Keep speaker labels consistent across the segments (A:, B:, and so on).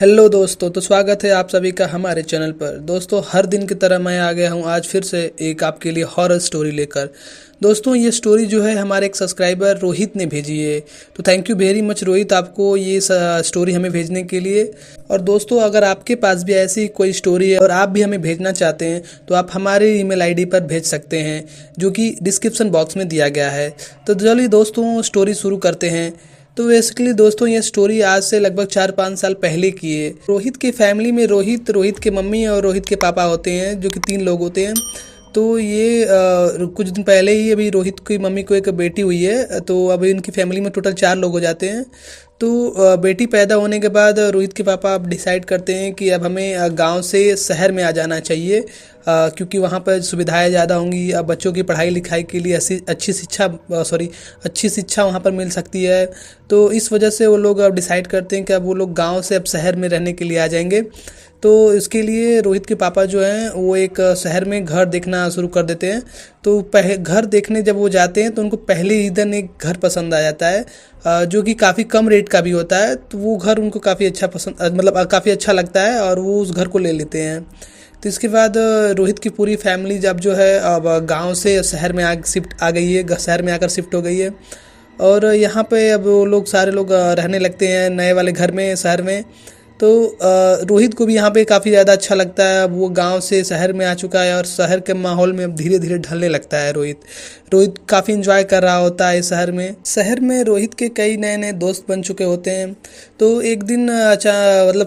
A: Hello दोस्तों, तो स्वागत है आप सभी का हमारे चैनल पर। दोस्तों, हर दिन की तरह मैं आ गया हूँ आज फिर से एक आपके लिए हॉरर स्टोरी लेकर। दोस्तों, ये स्टोरी जो है हमारे एक सब्सक्राइबर रोहित ने भेजी है। तो thank you very much Rohit, आपको ये स्टोरी हमें भेजने के लिए। और दोस्तों, अगर आपके पास भी ऐसी कोई स्टोरी है और आप भी हमें भेजना चाहते हैं तो आप हमारे ईमेल आईडी पर भेज सकते हैं, जो कि डिस्क्रिप्शन बॉक्स में दिया गया है। तो चलिए दोस्तों, स्टोरी शुरू करते हैं। तो बेसिकली दोस्तों, ये स्टोरी आज से लगभग 4-5 साल पहले की है। रोहित के फैमिली में रोहित के मम्मी और रोहित के पापा होते हैं, जो कि 3 लोग होते हैं। तो ये कुछ दिन पहले ही अभी रोहित की मम्मी को एक बेटी हुई है। तो अभी इनकी फैमिली में टोटल 4 लोग हो जाते हैं। तो बेटी पैदा होने के बाद रोहित के पापा अब डिसाइड करते हैं कि अब हमें गांव से शहर में आ जाना चाहिए, क्योंकि वहाँ पर सुविधाएं ज़्यादा होंगी। अब बच्चों की पढ़ाई लिखाई के लिए अच्छी शिक्षा वहाँ पर मिल सकती है। तो इस वजह से वो लोग अब डिसाइड करते हैं कि अब वो लोग गांव से अब शहर में रहने के लिए आ जाएंगे। तो इसके लिए रोहित के पापा जो हैं वो एक शहर में घर देखना शुरू कर देते हैं। तो घर देखने जब वो जाते हैं तो उनको पहले ही दिन एक घर पसंद आ जाता है, जो कि काफ़ी कम रेट का भी होता है। तो वो घर उनको काफ़ी अच्छा काफ़ी अच्छा लगता है और वो उस घर को ले लेते हैं। तो इसके बाद रोहित की पूरी फैमिली जब जो है अब गांव से शहर में आ गई है, शहर में आकर शिफ्ट हो गई है। और यहाँ पे अब वो लोग सारे लोग रहने लगते हैं नए वाले घर में, शहर में। तो रोहित को भी यहाँ पे काफ़ी ज़्यादा अच्छा लगता है। अब वो गांव से शहर में आ चुका है और शहर के माहौल में अब धीरे धीरे ढलने लगता है रोहित काफ़ी इंजॉय कर रहा होता है शहर में रोहित के कई नए नए दोस्त बन चुके होते हैं। तो एक दिन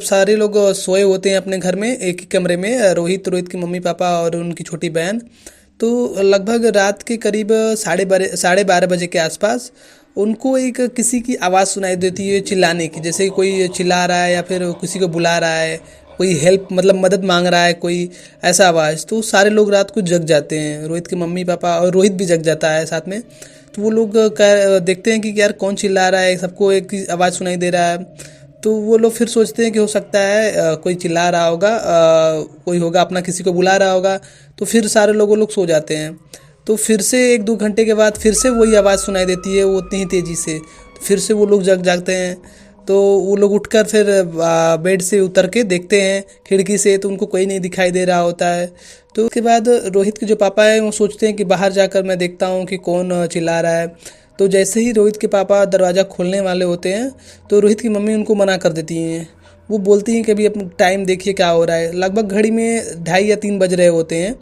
A: सारे लोग सोए होते हैं अपने घर में, एक ही कमरे में, रोहित की मम्मी पापा और उनकी छोटी बहन। तो लगभग रात के करीब 12:30 बजे के आसपास उनको एक किसी की आवाज़ सुनाई देती है, चिल्लाने की, जैसे कोई चिल्ला रहा है या फिर किसी को बुला रहा है, कोई हेल्प मदद मांग रहा है, कोई ऐसा आवाज़। तो सारे लोग रात को जग जाते हैं, रोहित के मम्मी पापा और रोहित भी जग जाता है साथ में। तो वो लोग देखते हैं कि यार कौन चिल्ला रहा है, सबको एक ही आवाज़ सुनाई दे रहा है। तो वो लोग फिर सोचते हैं कि हो सकता है कोई चिल्ला रहा होगा, कोई होगा अपना, किसी को बुला रहा होगा। तो फिर सारे लोग सो जाते हैं। तो फिर से 1-2 घंटे के बाद फिर से वही आवाज़ सुनाई देती है, वो उतनी ही तेज़ी से। तो फिर से वो लोग जग जागते हैं। तो वो लोग उठकर फिर बेड से उतर के देखते हैं खिड़की से, तो उनको कोई नहीं दिखाई दे रहा होता है। तो उसके बाद रोहित के जो पापा हैं वो सोचते हैं कि बाहर जाकर मैं देखता हूँ कि कौन चिल्ला रहा है। तो जैसे ही रोहित के पापा दरवाज़ा खोलने वाले होते हैं तो रोहित की मम्मी उनको मना कर देती हैं। वो बोलती हैं कि अभी अपना टाइम देखिए क्या हो रहा है। लगभग घड़ी में 2:30 या 3 बज रहे होते हैं।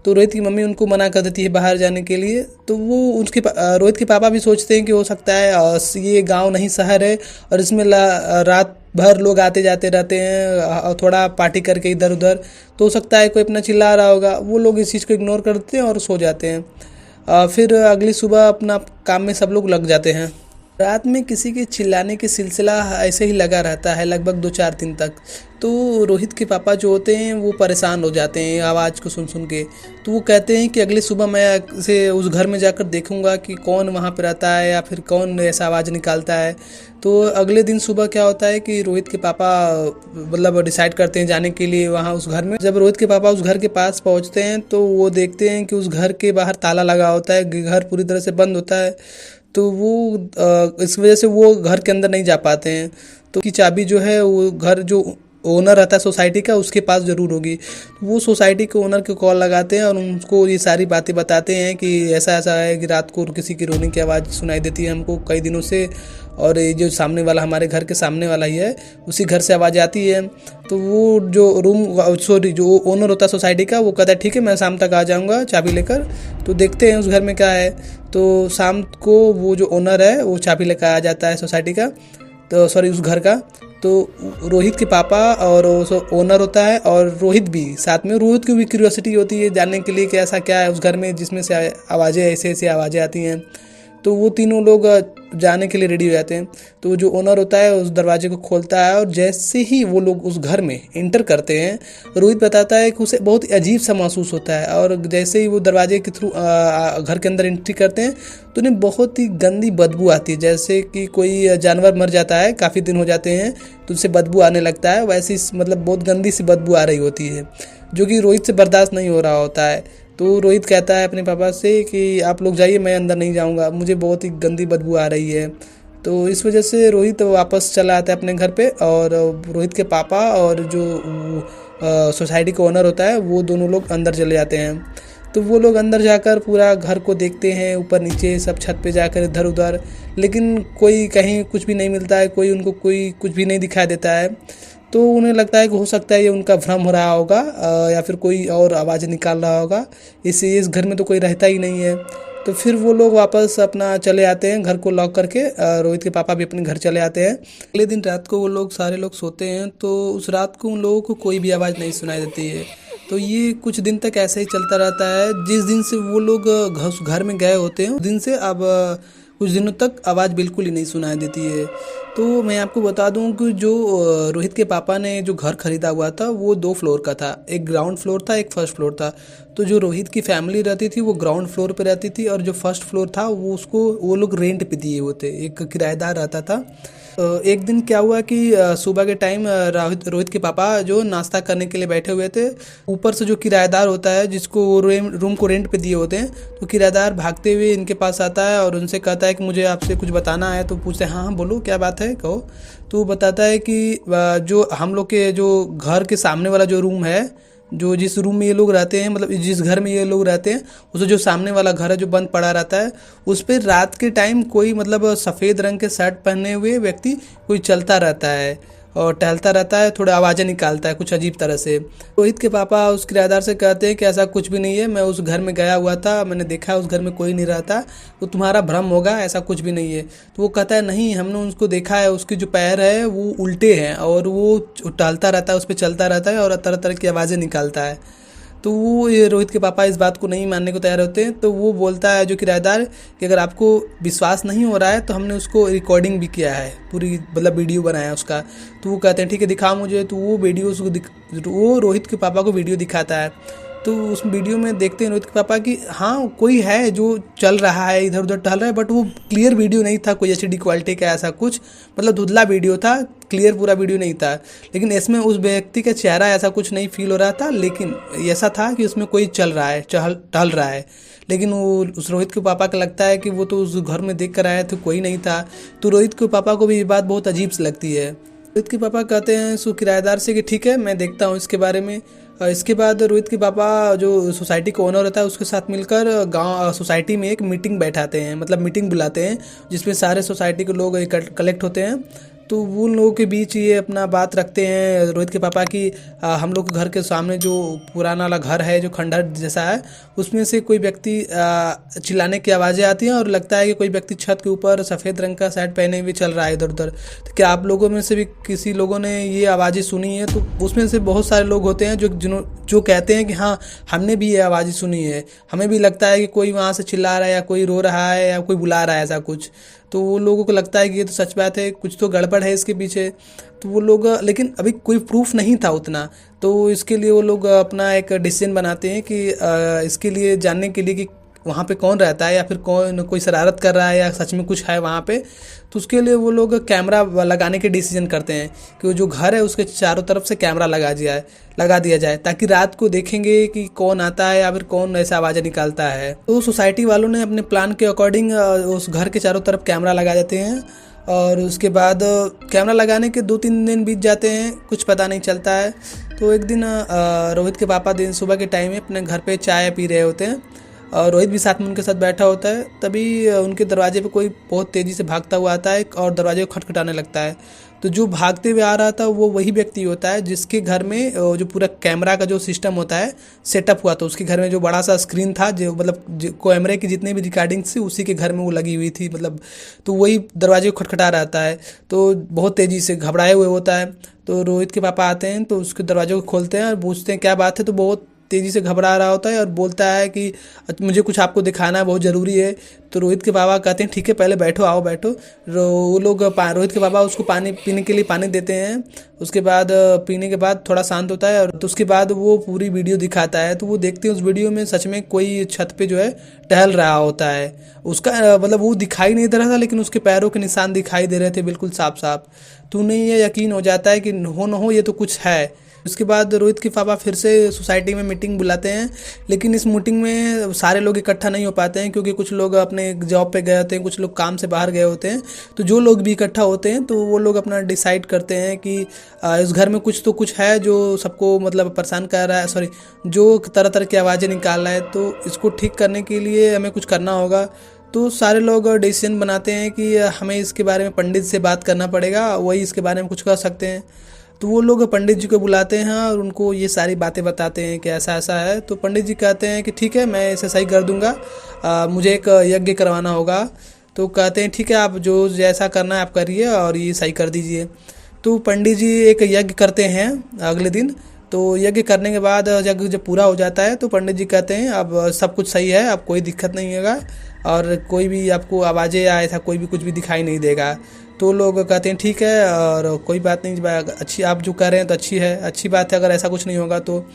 A: तो रोहित की मम्मी उनको मना कर देती है बाहर जाने के लिए। तो वो रोहित के पापा भी सोचते हैं कि हो सकता है ये गांव नहीं शहर है और इसमें रात भर लोग आते जाते रहते हैं और थोड़ा पार्टी करके इधर उधर, तो हो सकता है कोई अपना चिल्ला रहा होगा। वो लोग इस चीज़ को इग्नोर करते हैं और सो जाते हैं। फिर अगली सुबह अपना काम में सब लोग लग जाते हैं। रात में किसी के चिल्लाने के सिलसिला ऐसे ही लगा रहता है लगभग 2-4 दिन तक। तो रोहित के पापा जो होते हैं वो परेशान हो जाते हैं आवाज़ को सुन के। तो वो कहते हैं कि अगली सुबह मैं से उस घर में जाकर देखूंगा कि कौन वहाँ पर रहता है या फिर कौन ऐसा आवाज़ निकालता है। तो अगले दिन सुबह क्या होता है कि रोहित के पापा डिसाइड करते हैं जाने के लिए वहाँ उस घर में। जब रोहित के पापा उस घर के पास पहुँचते हैं तो वो देखते हैं कि उस घर के बाहर ताला लगा होता है, घर पूरी तरह से बंद होता है। तो वो इस वजह से वो घर के अंदर नहीं जा पाते हैं। तो की चाबी जो है वो घर जो ओनर रहता है सोसाइटी का, उसके पास ज़रूर होगी। तो वो सोसाइटी के ओनर को कॉल लगाते हैं और उनको ये सारी बातें बताते हैं कि ऐसा ऐसा है कि रात को किसी की रोने की आवाज़ सुनाई देती है हमको कई दिनों से, और ये जो सामने वाला हमारे घर के सामने वाला ही है, उसी घर से आवाज़ आती है। तो वो जो ओनर होता है सोसाइटी का, वो कहता है ठीक है मैं शाम तक आ जाऊँगा चाबी लेकर। तो देखते हैं उस घर में क्या है। तो शाम को वो जो ओनर है वो चाबी लेकर आ जाता है सोसाइटी का, तो उस घर का। तो रोहित के पापा और ओनर होता है और रोहित भी साथ में। रोहित की भी क्यूरियोसिटी होती है जानने के लिए कि ऐसा क्या है उस घर में जिसमें से ऐसे आवाज़ें आती हैं। तो वो तीनों लोग जाने के लिए रेडी हो जाते हैं। तो जो ओनर होता है उस दरवाजे को खोलता है और जैसे ही वो लोग उस घर में एंटर करते हैं, रोहित बताता है कि उसे बहुत अजीब सा महसूस होता है। और जैसे ही वो दरवाजे के थ्रू घर के अंदर एंट्री करते हैं तो उन्हें बहुत ही गंदी बदबू आती है, जैसे कि कोई जानवर मर जाता है, काफ़ी दिन हो जाते हैं तो उससे बदबू आने लगता है। वैसी बहुत गंदी सी बदबू आ रही होती है, जो कि रोहित से बर्दाश्त नहीं हो रहा होता है। तो रोहित कहता है अपने पापा से कि आप लोग जाइए, मैं अंदर नहीं जाऊंगा, मुझे बहुत ही गंदी बदबू आ रही है। तो इस वजह से रोहित वापस चला आता है अपने घर पे, और रोहित के पापा और जो सोसाइटी का ओनर होता है वो दोनों लोग अंदर चले जाते हैं। तो वो लोग अंदर जाकर पूरा घर को देखते हैं, ऊपर नीचे सब छत पे जाकर इधर उधर, लेकिन कोई कहीं कुछ भी नहीं मिलता है, कोई उनको कोई कुछ भी नहीं दिखाई देता है। तो उन्हें लगता है कि हो सकता है ये उनका भ्रम हो रहा होगा, या फिर कोई और आवाज़ निकाल रहा होगा, इससे इस घर में तो कोई रहता ही नहीं है। तो फिर वो लोग वापस अपना चले आते हैं घर को लॉक करके। रोहित के पापा भी अपने घर चले आते हैं। अगले दिन रात को वो लोग सारे लोग सोते हैं, तो उस रात को उन लोगों को कोई भी आवाज़ नहीं सुनाई देती है। तो ये कुछ दिन तक ऐसे ही चलता रहता है। जिस दिन से वो लोग घर में गए होते हैं उस दिन से अब कुछ दिनों तक आवाज़ बिल्कुल ही नहीं सुनाई देती है। तो मैं आपको बता दूं कि जो रोहित के पापा ने जो घर खरीदा हुआ था वो 2 फ्लोर का था, एक ग्राउंड फ्लोर था, एक फर्स्ट फ्लोर था। तो जो रोहित की फैमिली रहती थी वो ग्राउंड फ्लोर पे रहती थी, और जो फर्स्ट फ्लोर था वो लोग रेंट पे दिए हुए थे, एक किराएदार रहता था। एक दिन क्या हुआ कि सुबह के टाइम रोहित के पापा जो नाश्ता करने के लिए बैठे हुए थे, ऊपर से जो किराएदार होता है जिसको रूम को रेंट पे दिए होते हैं, तो किराएदार भागते हुए इनके पास आता है और उनसे कहता है कि मुझे आपसे कुछ बताना है। तो पूछते हैं, हाँ हाँ बोलो क्या बात है, कहो। तो वो बताता है कि जो हम लोग के जो घर के सामने वाला जो रूम है, जो जिस रूम में ये लोग रहते हैं, मतलब जिस घर में ये लोग रहते हैं, उसे जो सामने वाला घर है जो बंद पड़ा रहता है, उस पर रात के टाइम कोई मतलब सफ़ेद रंग के शर्ट पहने हुए व्यक्ति कोई चलता रहता है और टहलता रहता है, थोड़ा आवाज़ें निकालता है कुछ अजीब तरह से। रोहित के पापा उस किराएदार से कहते हैं कि ऐसा कुछ भी नहीं है, मैं उस घर में गया हुआ था, मैंने देखा उस घर में कोई नहीं रहता, तो तुम्हारा भ्रम होगा, ऐसा कुछ भी नहीं है। तो वो कहता है नहीं, हमने उसको देखा है, उसके जो पैर है वो उल्टे हैं और वो टहलता रहता है, उस पर चलता रहता है और तरह तरह की आवाज़ें निकालता है। तो वो ये रोहित के पापा इस बात को नहीं मानने को तैयार होते हैं। तो वो बोलता है जो किराएदार कि अगर आपको विश्वास नहीं हो रहा है तो हमने उसको रिकॉर्डिंग भी किया है, पूरी मतलब वीडियो बनाया उसका। तो वो कहते हैं ठीक है दिखाओ मुझे। तो वो वीडियो वो रोहित के पापा को वीडियो दिखाता है। तो उस वीडियो में देखते हैं रोहित के पापा कि हाँ कोई है जो चल रहा है, इधर उधर टहल रहा है, बट वो क्लियर वीडियो नहीं था, कोई HD क्वालिटी का ऐसा कुछ, मतलब धुंधला वीडियो था, क्लियर पूरा वीडियो नहीं था। लेकिन इसमें उस व्यक्ति का चेहरा ऐसा कुछ नहीं फील हो रहा था, लेकिन ऐसा था कि उसमें कोई चल रहा है, टहल रहा है। लेकिन वो उस रोहित के पापा को लगता है कि वो तो उस घर में देख कर आया तो कोई नहीं था। तो रोहित के पापा को भी ये बात बहुत अजीब सी लगती है। रोहित के पापा कहते हैं सो किराएदार से कि ठीक है मैं देखता हूँ इसके बारे में। इसके बाद रोहित के पापा जो सोसाइटी का ओनर होता है उसके साथ मिलकर गांव सोसाइटी में एक मीटिंग बैठाते हैं, मतलब मीटिंग बुलाते हैं जिसमें सारे सोसाइटी के लोग कलेक्ट होते हैं। तो उन लोगों के बीच ये अपना बात रखते हैं रोहित के पापा की हम लोग के घर के सामने जो पुराना वाला घर है जो खंडहर जैसा है, उसमें से कोई व्यक्ति चिल्लाने की आवाज़ें आती हैं और लगता है कि कोई व्यक्ति छत के ऊपर सफ़ेद रंग का शर्ट पहने हुए चल रहा है इधर उधर। तो क्या आप लोगों में से भी किसी लोगों ने ये आवाज़ें सुनी है? तो उसमें से बहुत सारे लोग होते हैं जो कहते हैं कि हाँ हमने भी ये आवाज़ें सुनी है, हमें भी लगता है कि कोई वहाँ से चिल्ला रहा है या कोई रो रहा है या कोई बुला रहा है ऐसा कुछ। तो वो लोगों को लगता है कि ये तो सच बात है, कुछ तो गड़बड़ है इसके पीछे। तो वो लोग, लेकिन अभी कोई प्रूफ नहीं था उतना, तो इसके लिए वो लोग अपना एक डिसीजन बनाते हैं कि इसके लिए जानने के लिए कि वहाँ पे कौन रहता है या फिर कोई शरारत कर रहा है या सच में कुछ है वहाँ पे। तो उसके लिए वो लोग कैमरा लगाने के डिसीजन करते हैं कि वो जो घर है उसके चारों तरफ से कैमरा लगा दिया जाए ताकि रात को देखेंगे कि कौन आता है या फिर कौन ऐसा आवाज़ें निकालता है। तो सोसाइटी वालों ने अपने प्लान के अकॉर्डिंग उस घर के चारों तरफ कैमरा लगा देते हैं और उसके बाद कैमरा लगाने के 2-3 दिन बीत जाते हैं, कुछ पता नहीं चलता है। तो एक दिन रोहित के पापा दिन सुबह के टाइम में अपने घर पे चाय पी रहे होते हैं और रोहित भी साथ में उनके साथ बैठा होता है। तभी उनके दरवाजे पे कोई बहुत तेज़ी से भागता हुआ आता है और दरवाजे को खटखटाने लगता है। तो जो भागते हुए आ रहा था वो वही व्यक्ति होता है जिसके घर में जो पूरा कैमरा का जो सिस्टम होता है सेटअप हुआ था। उसके घर में जो बड़ा सा स्क्रीन था, जो मतलब कैमरे की जितनी भी रिकॉर्डिंग थी उसी के घर में वो लगी हुई थी, मतलब तो वही दरवाजे को खटखटा रहता है। तो बहुत तेज़ी से घबराए हुए होता है। तो रोहित के पापा आते हैं तो उसके दरवाजे को खोलते हैं और पूछते हैं क्या बात है। तो बहुत तेज़ी से घबरा रहा होता है और बोलता है कि मुझे कुछ आपको दिखाना है, बहुत ज़रूरी है। तो रोहित के पापा कहते हैं ठीक है पहले बैठो, आओ बैठो। वो लोग रोहित के पापा उसको पानी पीने के लिए पानी देते हैं। उसके बाद पीने के बाद थोड़ा शांत होता है और तो उसके बाद वो पूरी वीडियो दिखाता है। तो वो देखते हैं उस वीडियो में सच में कोई छत पे जो है टहल रहा होता है। उसका मतलब वो दिखाई नहीं दे रहा था लेकिन उसके पैरों के निशान दिखाई दे रहे थे बिल्कुल साफ साफ। तो उन्हें ये यकीन हो जाता है कि हो न हो ये तो कुछ है। उसके बाद रोहित के पापा फिर से सोसाइटी में मीटिंग बुलाते हैं, लेकिन इस मीटिंग में सारे लोग इकट्ठा नहीं हो पाते हैं क्योंकि कुछ लोग अपने जॉब पे गए होते हैं, कुछ लोग काम से बाहर गए होते हैं। तो जो लोग भी इकट्ठा होते हैं तो वो लोग अपना डिसाइड करते हैं कि इस घर में कुछ है जो सबको मतलब परेशान कर रहा है, सॉरी, जो तरह तरह की आवाज़ें निकाल रहा है, तो इसको ठीक करने के लिए हमें कुछ करना होगा। तो सारे लोग डिसीजन बनाते हैं कि हमें इसके बारे में पंडित से बात करना पड़ेगा, वही इसके बारे में कुछ कर सकते हैं। तो वो लोग पंडित जी को बुलाते हैं और उनको ये सारी बातें बताते हैं कि ऐसा ऐसा है। तो पंडित जी कहते हैं कि ठीक है, मैं इसे सही कर दूंगा, मुझे एक यज्ञ करवाना होगा। तो कहते हैं ठीक है, आप जो जैसा करना है आप करिए और ये सही कर दीजिए। तो पंडित जी एक यज्ञ करते हैं अगले दिन। तो यज्ञ करने के बाद यज्ञ जब पूरा हो जाता है तो पंडित जी कहते हैं अब सब कुछ सही है, अब कोई दिक्कत नहीं होगा और कोई भी आपको आवाज़ें या ऐसा कोई भी कुछ भी दिखाई नहीं देगा। तो लोग कहते हैं ठीक है और कोई बात नहीं, अच्छी आप जो कर रहे हैं तो अच्छी बात है, अगर ऐसा कुछ नहीं होगा तो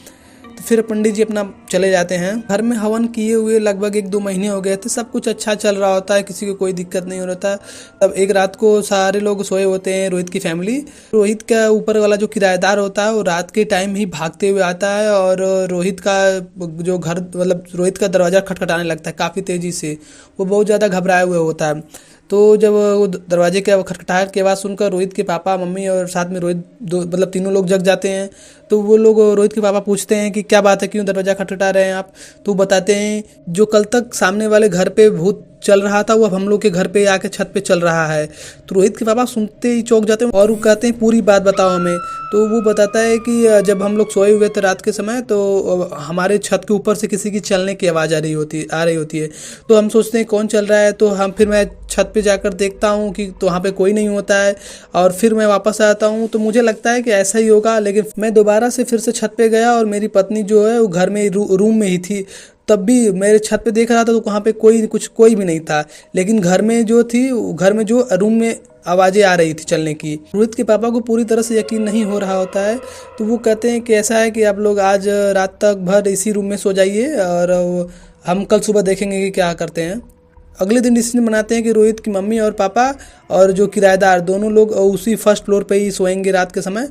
A: फिर पंडित जी अपना चले जाते हैं। घर में हवन किए हुए लगभग 1-2 महीने हो गए थे, सब कुछ अच्छा चल रहा होता है, किसी को कोई दिक्कत नहीं हो रहा था। तब एक रात को सारे लोग सोए होते हैं, रोहित की फैमिली। रोहित का ऊपर वाला जो किराएदार होता है वो रात के टाइम ही भागते हुए आता है और रोहित का जो घर मतलब रोहित का दरवाज़ा खटखटाने लगता है काफ़ी तेज़ी से। वो बहुत ज़्यादा घबराए हुए होता है। तो जब वो दरवाजे के खटखटाहट की आवाज़ सुनकर रोहित के पापा, मम्मी और साथ में रोहित मतलब तीनों लोग जग जाते हैं। तो वो लोग रोहित के पापा पूछते हैं कि क्या बात है, क्यों दरवाज़ा खटखटा रहे हैं आप। तो बताते हैं जो कल तक सामने वाले घर पे भूत चल रहा था वो अब हम लोग के घर पे आके छत पे चल रहा है। तो रोहित के पापा सुनते ही चौंक जाते हैं और वो कहते हैं पूरी बात बताओ हमें। तो वो बताता है कि जब हम लोग सोए हुए थे रात के समय तो हमारे छत के ऊपर से किसी की चलने की आवाज़ आ रही होती है। तो हम सोचते हैं कौन चल रहा है, तो फिर मैं छत पे जाकर देखता हूँ कि तो वहाँ पे कोई नहीं होता है और फिर मैं वापस आता हूँ। तो मुझे लगता है कि ऐसा ही होगा, लेकिन मैं दोबारा से फिर से छत पे गया और मेरी पत्नी जो है वो घर में रूम में ही थी। तब भी मेरे छत पे देख रहा था तो वहाँ पे कोई भी नहीं था, लेकिन घर में जो रूम में आवाज़ें आ रही थी चलने की। रोहित के पापा को पूरी तरह से यकीन नहीं हो रहा होता है। तो वो कहते हैं कि ऐसा है कि आप लोग आज रात तक भर इसी रूम में सो जाइए और हम कल सुबह देखेंगे कि क्या करते हैं। अगले दिन डिसीजन बनाते हैं कि रोहित की मम्मी और पापा और जो किराएदार दोनों लोग उसी फर्स्ट फ्लोर पे ही सोएंगे रात के समय।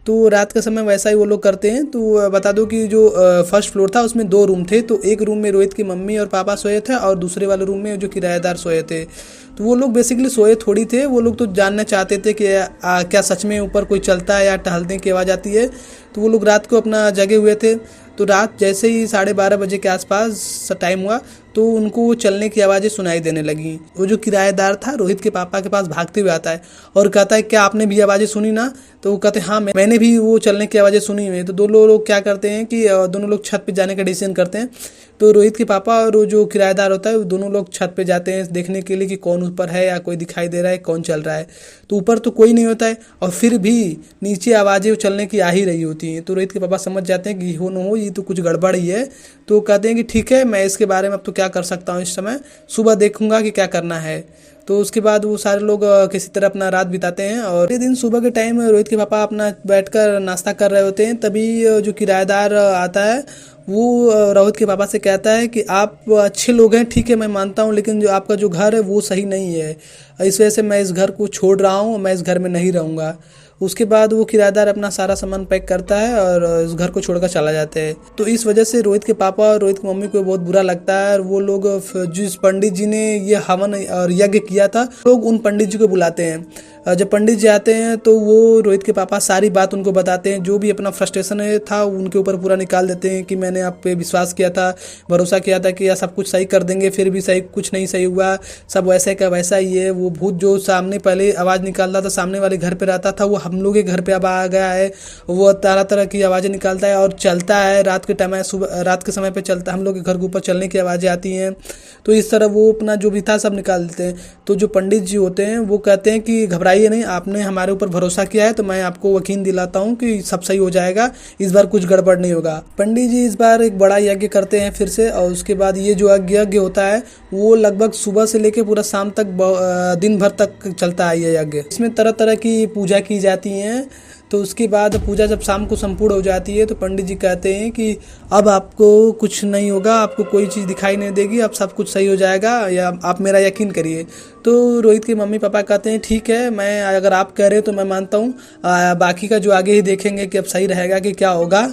A: तो रात के समय वैसा ही वो लोग करते हैं। तो बता दो कि जो फर्स्ट फ्लोर था उसमें 2 रूम थे। तो एक रूम में रोहित की मम्मी और पापा सोए थे और दूसरे वाले रूम में जो किराएदार सोए थे। तो वो लोग बेसिकली सोए थोड़ी थे, वो लोग तो जानना चाहते थे कि क्या सच में ऊपर कोई चलता है या टहलने की आवाज़ आती है। तो वो लोग रात को अपना जगे हुए थे। तो रात जैसे ही 12:30 बजे के आसपास टाइम हुआ तो उनको चलने की आवाज़ें सुनाई देने लगी। वो जो किराएदार था रोहित के पापा के पास भागते हुए आता है और कहता है क्या आपने भी आवाज़ें सुनी ना। तो वो कहते हैं हाँ मैंने भी वो चलने की आवाज़ें सुनी हुई है। तो दोनों लोग क्या करते हैं कि दोनों लोग छत पे जाने का डिसीजन करते हैं। तो रोहित के पापा और वो जो किराएदार होता है वो दोनों लोग छत पे जाते हैं देखने के लिए कि कौन ऊपर है या कोई दिखाई दे रहा है, कौन चल रहा है। तो ऊपर तो कोई नहीं होता है और फिर भी नीचे आवाज़ें चलने की आ ही रही होती हैं। तो रोहित के पापा समझ जाते हैं कि हो न हो ये तो कुछ गड़बड़ ही है। तो कहते हैं कि ठीक है, मैं इसके बारे में अब तो क्या कर सकता हूँ, इस समय सुबह देखूंगा कि क्या करना है। तो उसके बाद वो सारे लोग किसी तरह अपना रात बिताते हैं और ये दिन सुबह के टाइम रोहित के पापा अपना बैठकर नाश्ता कर रहे होते हैं। तभी जो किराएदार आता है वो रोहित के पापा से कहता है कि आप अच्छे लोग हैं, ठीक है मैं मानता हूँ, लेकिन जो आपका जो घर है वो सही नहीं है, इस वजह से मैं इस घर को छोड़ रहा हूँ, मैं इस घर में नहीं रहूँगा। उसके बाद वो किराएदार अपना सारा सामान पैक करता है और इस घर को छोड़कर चला जाता है। तो इस वजह से रोहित के पापा और रोहित की मम्मी को बहुत बुरा लगता है और वो लोग जिस पंडित जी ने ये हवन और यज्ञ किया था लोग उन पंडित जी को बुलाते हैं। जब पंडित जी आते हैं तो वो रोहित के पापा सारी बात उनको बताते हैं, जो भी अपना फ्रस्ट्रेशन था उनके ऊपर पूरा निकाल देते हैं कि मैंने आप पे विश्वास किया था, भरोसा किया था कि यह सब कुछ सही कर देंगे, फिर भी सही कुछ नहीं सही हुआ, सब वैसे का वैसा ही है। वो भूत जो सामने पहले आवाज़ निकालता था सामने वाले घर पे रहता था वो हम लोग के घर पे अब आ गया है। वो तरह तरह की आवाज़ें निकालता है और चलता है रात के टाइम, सुबह रात के समय पे चलता है, हम लोग के घर के ऊपर चलने की आवाज़ें आती हैं। तो इस तरह वो अपना जो भी था सब निकाल देते हैं। तो जो पंडित जी होते हैं वो कहते हैं कि घबराइए नहीं, आपने हमारे ऊपर भरोसा किया है तो मैं आपको यकीन दिलाता हूँ कि सब सही हो जाएगा, इस बार कुछ गड़बड़ नहीं होगा। पंडित जी इस बार एक बड़ा यज्ञ करते हैं फिर से और उसके बाद ये जो यज्ञ होता है वो लगभग सुबह से लेकर पूरा शाम तक दिन भर तक चलता है ये यज्ञ। इसमें तरह तरह की पूजा की जाती हैं तो उसके बाद पूजा जब शाम को संपूर्ण हो जाती है तो पंडित जी कहते हैं कि अब आपको कुछ नहीं होगा, आपको कोई चीज़ दिखाई नहीं देगी, अब सब कुछ सही हो जाएगा, या आप मेरा यकीन करिए। तो रोहित के मम्मी पापा कहते हैं ठीक है, मैं अगर आप कह रहे हो तो मैं मानता हूँ, बाकी का जो आगे ही देखेंगे कि अब सही रहेगा कि क्या होगा।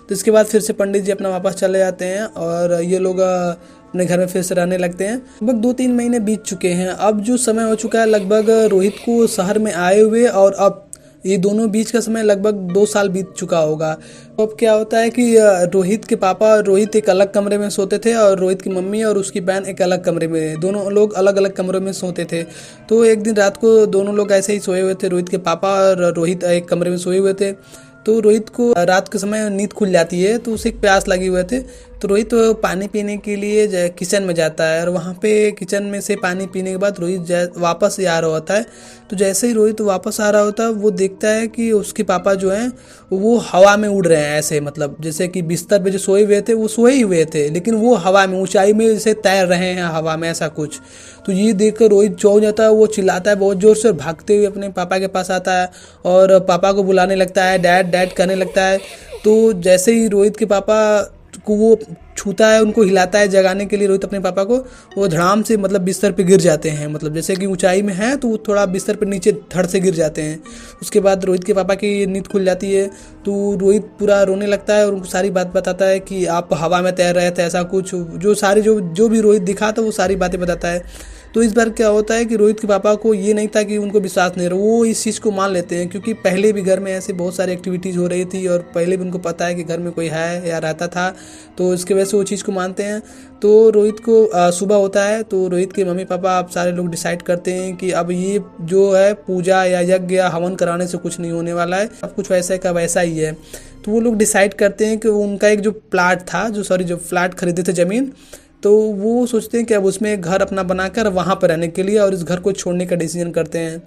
A: तो इसके बाद फिर से पंडित जी अपना वापस चले जाते हैं और ये लोग अपने घर में फिर से रहने लगते हैं। लगभग 2-3 महीने बीत चुके हैं। अब जो समय हो चुका है लगभग रोहित को शहर में आए हुए, और अब ये दोनों बीच का समय लगभग 2 साल बीत चुका होगा। तो अब क्या होता है कि रोहित के पापा और रोहित एक अलग कमरे में सोते थे, और रोहित की मम्मी और उसकी बहन एक अलग कमरे में, दोनों लोग अलग अलग कमरों में सोते थे। तो एक दिन रात को दोनों लोग ऐसे ही सोए हुए थे, रोहित के पापा और रोहित एक कमरे में सोए हुए थे। तो रोहित को रात के समय नींद खुल जाती है, तो उसे एक प्यास लगी हुई थे। तो रोहित पानी पीने के लिए किचन में जाता है, और वहाँ पे किचन में से पानी पीने के बाद रोहित वापस आ रहा होता है। तो जैसे ही रोहित वापस आ रहा होता है, वो देखता है कि उसके पापा जो हैं वो हवा में उड़ रहे हैं, ऐसे मतलब जैसे कि बिस्तर पे जो सोए हुए थे वो सोए ही हुए थे, लेकिन वो हवा में ऊंचाई में जैसे तैर रहे हैं हवा में, ऐसा कुछ। तो ये देखकर रोहित चौंक जाता है, वो चिल्लाता है बहुत जोर से और भागते हुए अपने पापा के पास आता है और पापा को बुलाने लगता है, डैड डैड करने लगता है। तो जैसे ही रोहित के पापा को वो छूता है, उनको हिलाता है जगाने के लिए रोहित अपने पापा को, वो धड़ाम से मतलब बिस्तर पे गिर जाते हैं, मतलब जैसे कि ऊंचाई में है तो वो थोड़ा बिस्तर पे नीचे धड़ से गिर जाते हैं। उसके बाद रोहित के पापा की नींद खुल जाती है, तो रोहित पूरा रोने लगता है और उनको सारी बात बताता है कि आप हवा में तैर रहे थे, ऐसा कुछ, जो भी रोहित दिखा था वो सारी बातें बताता है। तो इस बार क्या होता है कि रोहित के पापा को ये नहीं था कि उनको विश्वास नहीं रहा, वो इस चीज़ को मान लेते हैं, क्योंकि पहले भी घर में ऐसे बहुत सारी एक्टिविटीज़ हो रही थी और पहले भी उनको पता है कि घर में कोई है या रहता था, तो इसके वजह से वो चीज़ को मानते हैं। तो रोहित को सुबह होता है, तो रोहित के मम्मी पापा आप सारे लोग डिसाइड करते हैं कि अब ये जो है पूजा या यज्ञ या हवन कराने से कुछ नहीं होने वाला है, अब कुछ वैसा का वैसा ही है। तो वो लोग डिसाइड करते हैं कि उनका एक जो फ्लैट खरीदे थे ज़मीन, तो वो सोचते हैं कि अब उसमें एक घर अपना बनाकर वहाँ पर रहने के लिए और इस घर को छोड़ने का डिसीजन करते हैं।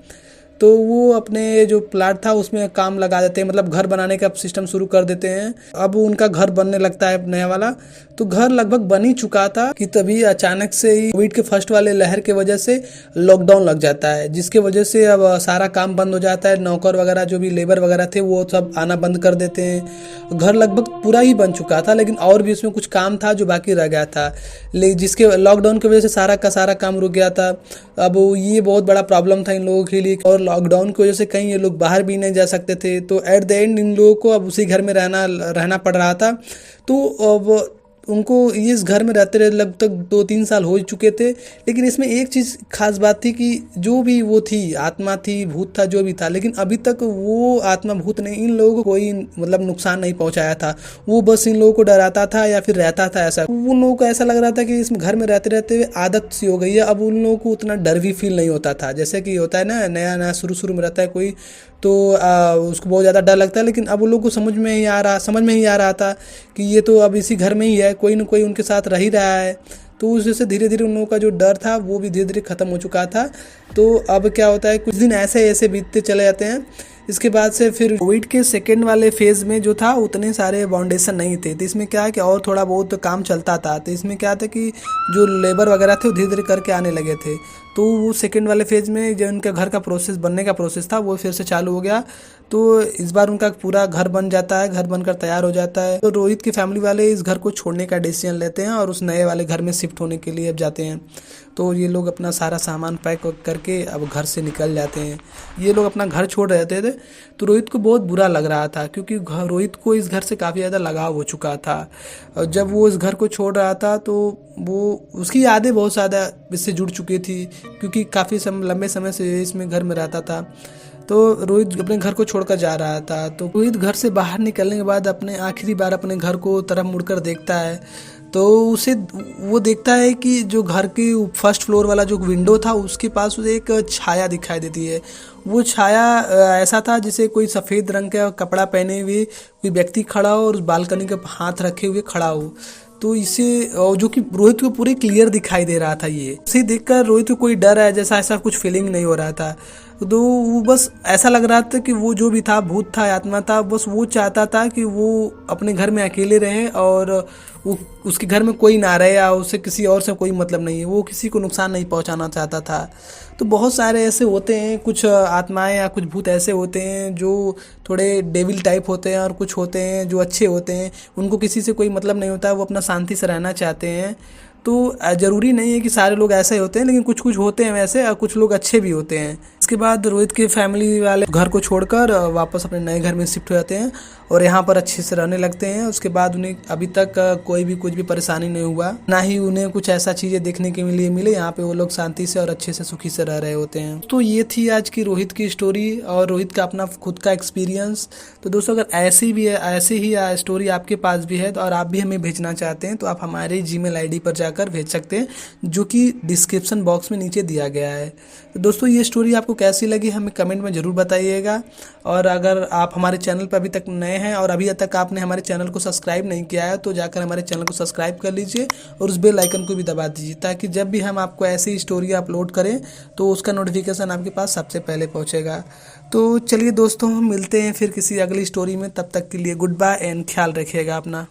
A: तो वो अपने जो प्लाट था उसमें काम लगा देते हैं, मतलब घर बनाने का सिस्टम शुरू कर देते हैं। अब उनका घर बनने लगता है नया वाला। तो घर लगभग बन ही चुका था कि तभी अचानक से ही कोविड के फर्स्ट वाले लहर के वजह से लॉकडाउन लग जाता है, जिसके वजह से अब सारा काम बंद हो जाता है। नौकर वगैरह जो भी लेबर वगैरह थे वो सब आना बंद कर देते हैं। घर लगभग पूरा ही बन चुका था, लेकिन और भी उसमें कुछ काम था जो बाकी रह गया था, जिसके लॉकडाउन की वजह से सारा का सारा काम रुक गया था। अब ये बहुत बड़ा प्रॉब्लम था इन लोगों के लिए, और लॉकडाउन की वजह से कहीं ये लोग बाहर भी नहीं जा सकते थे। तो एट द एंड इन लोगों को अब उसी घर में रहना पड़ रहा था। तो अब उनको इस घर में रहते रहते लगभग 2-3 साल हो चुके थे। लेकिन इसमें एक चीज़ खास बात थी कि जो भी वो थी, आत्मा थी, भूत था, जो भी था, लेकिन अभी तक वो आत्मा भूत ने इन लोगों को कोई मतलब नुकसान नहीं पहुंचाया था। वो बस इन लोगों को डराता था या फिर रहता था ऐसा। उन लोगों को ऐसा लग रहा था कि इस घर में रहते रहते हुए आदत सी हो गई है। अब उन लोगों को उतना डर भी फील नहीं होता था, जैसे कि होता है ना, नया नया शुरू में रहता है कोई, तो उसको बहुत ज़्यादा डर लगता है। लेकिन अब उन लोगों को समझ में ही आ रहा था कि ये तो अब इसी घर में ही है, कोई न कोई उनके साथ रह ही रहा है। तो उस वजह से धीरे धीरे उन लोगों का जो डर था वो भी धीरे धीरे ख़त्म हो चुका था। तो अब क्या होता है, कुछ दिन ऐसे ऐसे बीतते चले जाते हैं। इसके बाद से फिर कोविड के सेकेंड वाले फेज़ में जो था उतने सारे फाउंडेशन नहीं थे, तो इसमें क्या है कि और थोड़ा बहुत काम चलता था। तो इसमें क्या था कि जो लेबर वगैरह थे वो धीरे धीरे करके आने लगे थे। तो वो सेकेंड वाले फेज़ में जो उनका घर का प्रोसेस बनने का प्रोसेस था वो फिर से चालू हो गया। तो इस बार उनका पूरा घर बन जाता है, घर बनकर तैयार हो जाता है। तो रोहित की फैमिली वाले इस घर को छोड़ने का डिसीजन लेते हैं और उस नए वाले घर में शिफ्ट होने के लिए अब जाते हैं। तो ये लोग अपना सारा सामान पैक करके अब घर से निकल जाते हैं। ये लोग अपना घर छोड़ रहे थे। तो रोहित को बहुत बुरा लग रहा था, क्योंकि रोहित को इस घर से काफ़ी ज़्यादा लगाव हो चुका था। और जब वो इस घर को छोड़ रहा था तो वो उसकी यादें बहुत ज़्यादा इससे जुड़ चुकी थी, क्योंकि काफ़ी लंबे समय से इसमें घर में रहता था। तो रोहित अपने घर को छोड़कर जा रहा था। तो रोहित घर से बाहर निकलने के बाद अपने आखिरी बार अपने घर को तरफ मुड़कर देखता है, तो उसे वो देखता है कि जो घर की फर्स्ट फ्लोर वाला जो विंडो था उसके पास उसे एक छाया दिखाई देती है। वो छाया ऐसा था जैसे कोई सफ़ेद रंग का कपड़ा पहने हुए कोई व्यक्ति खड़ा हो और उस बालकनी का हाथ रखे हुए खड़ा हो। तो इसे जो कि रोहित को पूरे क्लियर दिखाई दे रहा था। ये उसे देखकर रोहित को कोई डर है जैसा ऐसा कुछ फीलिंग नहीं हो रहा था। तो वो बस ऐसा लग रहा था कि वो जो भी था, भूत था, आत्मा था, बस वो चाहता था कि वो अपने घर में अकेले रहे और वो उसके घर में कोई ना रहे या उसे किसी और से कोई मतलब नहीं है, वो किसी को नुकसान नहीं पहुंचाना चाहता था। तो बहुत सारे ऐसे होते हैं, कुछ आत्माएं या कुछ भूत ऐसे होते हैं जो थोड़े डेविल टाइप होते हैं, और कुछ होते हैं जो अच्छे होते हैं, उनको किसी से कोई मतलब नहीं होता, वो अपना शांति से रहना चाहते हैं। तो ज़रूरी नहीं है कि सारे लोग ऐसे होते हैं, लेकिन कुछ कुछ होते हैं वैसे, और कुछ लोग अच्छे भी होते हैं। इसके बाद रोहित के फैमिली वाले घर को छोड़कर वापस अपने नए घर में शिफ्ट हो जाते हैं और यहाँ पर अच्छे से रहने लगते हैं। उसके बाद उन्हें अभी तक कोई भी कुछ भी परेशानी नहीं हुआ, ना ही उन्हें कुछ ऐसा चीज़ें देखने के लिए मिले। यहाँ पे वो लोग शांति से और अच्छे से सुखी से रह रहे होते हैं। तो ये थी आज की रोहित की स्टोरी और रोहित का अपना खुद का एक्सपीरियंस। तो दोस्तों, अगर ऐसी भी है, ऐसी ही स्टोरी आपके पास भी है तो और आप भी हमें भेजना चाहते हैं तो आप हमारे जीमेल आईडी पर जाकर भेज सकते हैं, जो कि डिस्क्रिप्शन बॉक्स में नीचे दिया गया है। तो दोस्तों, ये स्टोरी आपको कैसी लगी हमें कमेंट में ज़रूर बताइएगा। और अगर आप हमारे चैनल पर अभी तक नए हैं और अभी तक आपने हमारे चैनल को सब्सक्राइब नहीं किया है तो जाकर हमारे चैनल को सब्सक्राइब कर लीजिए और उस बेल आइकन को भी दबा दीजिए, ताकि जब भी हम आपको ऐसी स्टोरी अपलोड करें तो उसका नोटिफिकेशन आपके पास सबसे पहले पहुंचेगा। तो चलिए दोस्तों, हम मिलते हैं फिर किसी अगली स्टोरी में। तब तक के लिए गुड बाय एंड ख्याल रखिएगा अपना।